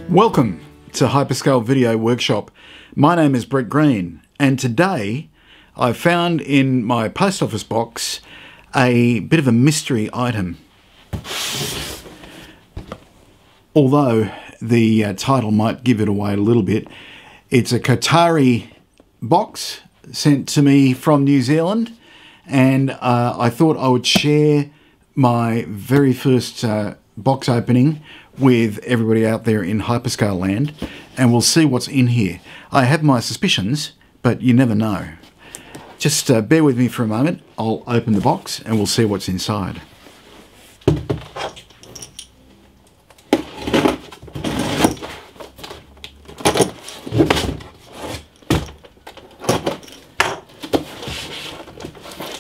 Welcome to HyperScale Video Workshop. My name is Brett Green, and today I found in my post office box a bit of a mystery item. Although the title might give it away a little bit, it's a Kotare box sent to me from New Zealand, and I thought I would share my very first box opening with everybody out there in HyperScale land, and we'll see what's in here. I have my suspicions, but you never know. Just bear with me for a moment. I'll open the box and we'll see what's inside.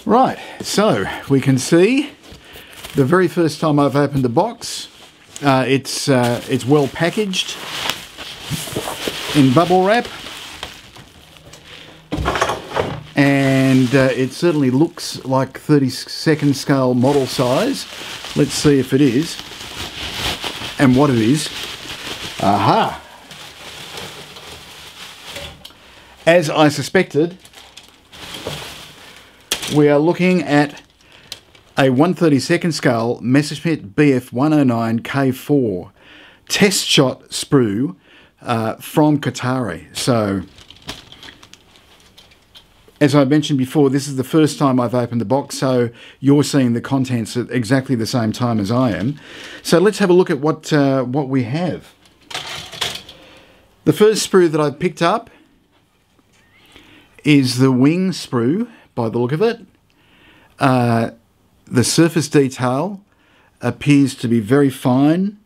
Right, so we can see the very first time I've opened the box, it's well packaged in bubble wrap, and it certainly looks like 32nd scale model size. Let's see if it is and what it is. Aha! As I suspected, we are looking at a 1/32nd scale Messerschmitt Bf 109 K-4 test shot sprue from Kotare. So, as I mentioned before, this is the first time I've opened the box, so you're seeing the contents at exactly the same time as I am. So let's have a look at what we have. The first sprue that I've picked up is the wing sprue, by the look of it. The surface detail appears to be very fine.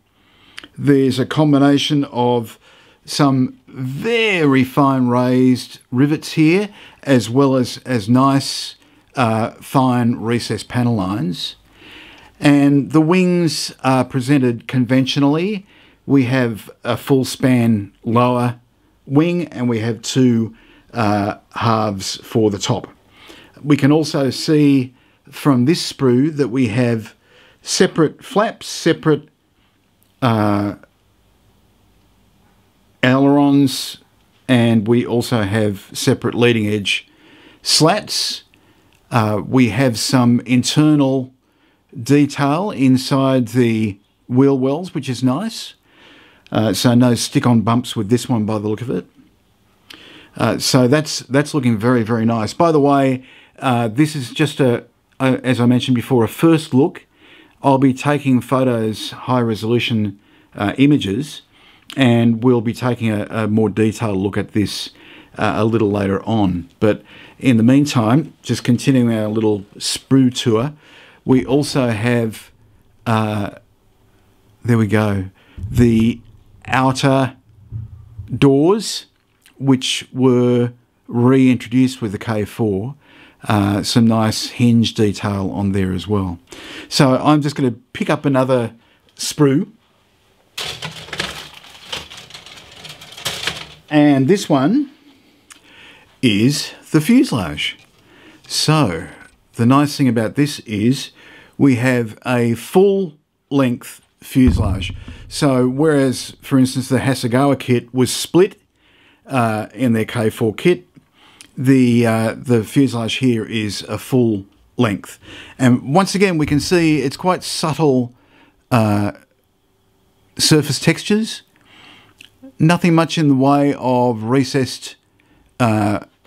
There's a combination of some very fine raised rivets here, as well as nice fine recessed panel lines. And the wings are presented conventionally. We have a full span lower wing, and we have two halves for the top. We can also see from this sprue that we have separate flaps, separate ailerons, and we also have separate leading edge slats. We have some internal detail inside the wheel wells, which is nice. So no stick-on bumps with this one by the look of it. So that's looking very, very nice. By the way, this is just as I mentioned before, a first look. I'll be taking photos, high resolution images, and we'll be taking a more detailed look at this a little later on. But in the meantime, just continuing our little sprue tour, we also have, there we go, the outer doors, which were reintroduced with the K4. Some nice hinge detail on there as well. So I'm just going to pick up another sprue. And this one is the fuselage. So the nice thing about this is we have a full length fuselage. So whereas, for instance, the Hasegawa kit was split in their K4 kit, the fuselage here is a full length. And once again, we can see it's quite subtle surface textures. Nothing much in the way of recessed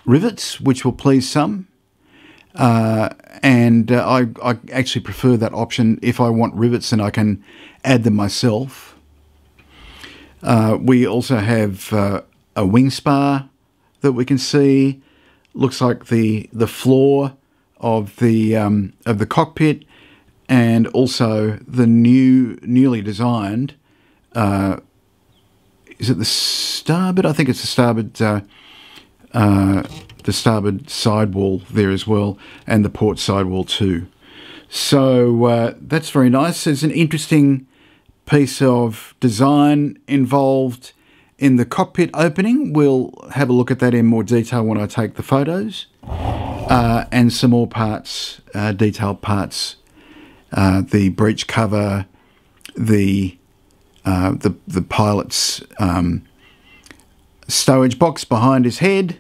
rivets, which will please some. And I actually prefer that option. If I want rivets, then I can add them myself. We also have a wing spar that we can see. Looks like the floor of the cockpit, and also the newly designed. Is it the starboard? I think it's the starboard sidewall there as well, and the port sidewall too. So that's very nice. There's an interesting piece of design involved in the cockpit opening. We'll have a look at that in more detail when I take the photos. And some more parts, detailed parts, the breech cover, the the pilot's stowage box behind his head.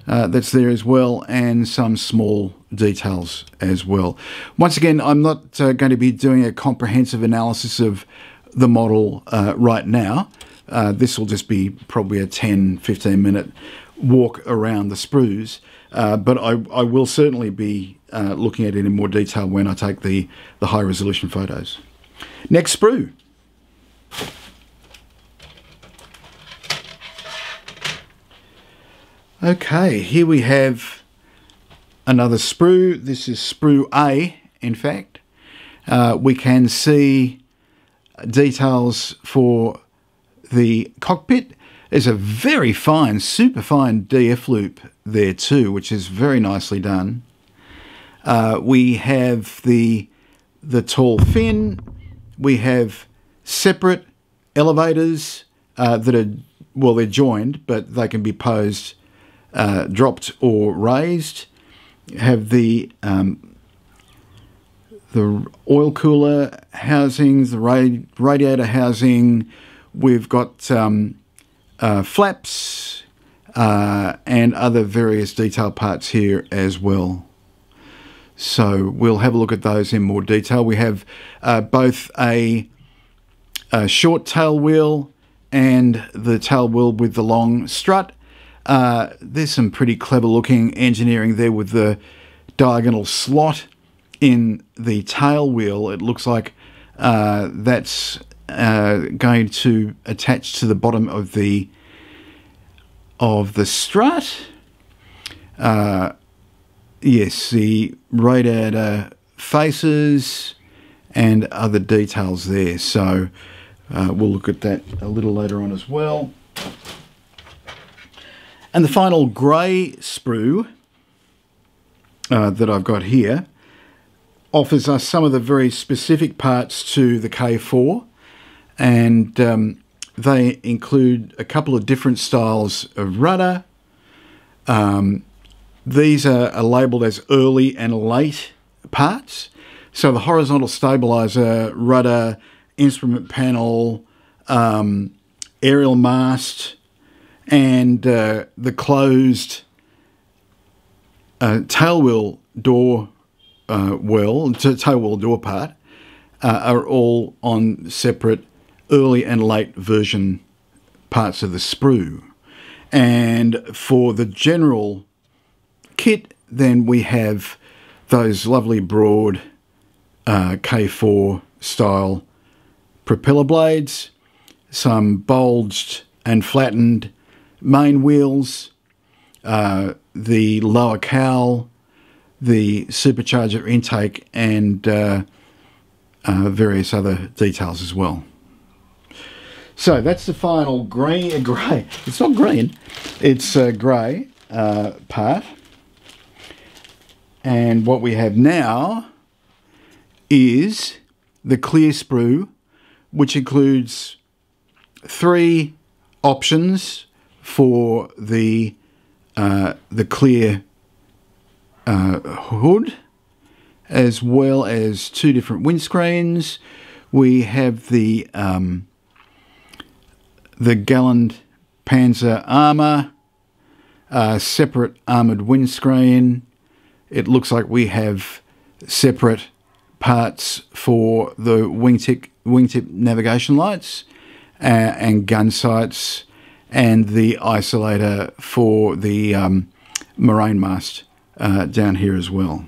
That's there as well, and some small details as well. Once again, I'm not going to be doing a comprehensive analysis of the model right now. This will just be probably a 10-15 minute walk around the sprues, but I will certainly be looking at it in more detail when I take the high resolution photos. Next sprue. Okay, here we have another sprue. This is sprue A, in fact. We can see details for the cockpit. There's a very fine, super fine DF loop there too, which is very nicely done. We have the tall fin. We have separate elevators that are, well, they're joined, but they can be posed, dropped or raised. Have the oil cooler housings, the radiator housing. We've got flaps and other various detail parts here as well. So we'll have a look at those in more detail. We have both a short tail wheel and the tail wheel with the long strut. There's some pretty clever looking engineering there with the diagonal slot in the tail wheel. It looks like that's going to attach to the bottom of the strut. Yes, the radiator faces and other details there. So we'll look at that a little later on as well. And the final grey sprue that I've got here offers us some of the very specific parts to the K-4, and they include a couple of different styles of rudder. These are labelled as early and late parts. So the horizontal stabiliser, rudder, instrument panel, aerial mast, and the closed tail wheel door tail wheel door part are all on separate early and late version parts of the sprue. And for the general kit, then we have those lovely broad K-4 style propeller blades, some bulged and flattened main wheels, the lower cowl, the supercharger intake, and various other details as well. So that's the final grey. It's not green, it's grey part. And what we have now is the clear sprue, which includes 3 options for the clear hood, as well as 2 different windscreens. We have the Galland Panzer armour, separate armoured windscreen. It looks like we have separate parts for the wingtip navigation lights and gun sights, and the isolator for the moraine mast down here as well.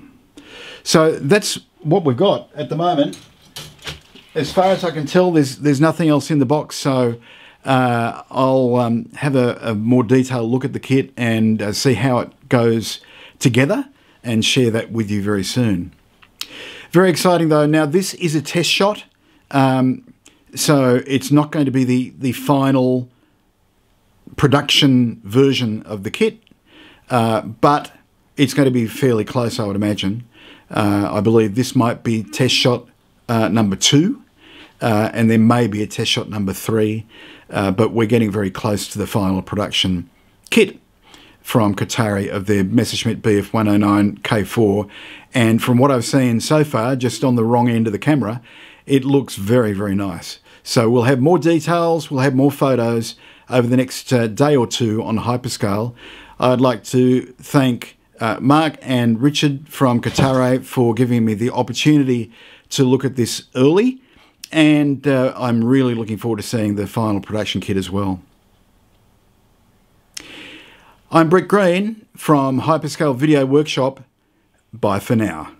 So that's what we've got at the moment. As far as I can tell, there's nothing else in the box, so I'll have a more detailed look at the kit and see how it goes together and share that with you very soon. Very exciting though. Now this is a test shot, so it's not going to be the final production version of the kit, but it's going to be fairly close, I would imagine. I believe this might be test shot number 2, and there may be a test shot number 3, but we're getting very close to the final production kit from Kotare of their Messerschmitt Bf 109 K4, and from what I've seen so far, just on the wrong end of the camera, it looks very, very nice. So we'll have more details, we'll have more photos over the next day or two on HyperScale. I'd like to thank Mark and Richard from Kotare for giving me the opportunity to look at this early, and I'm really looking forward to seeing the final production kit as well. I'm Brett Green from HyperScale Video Workshop. Bye for now.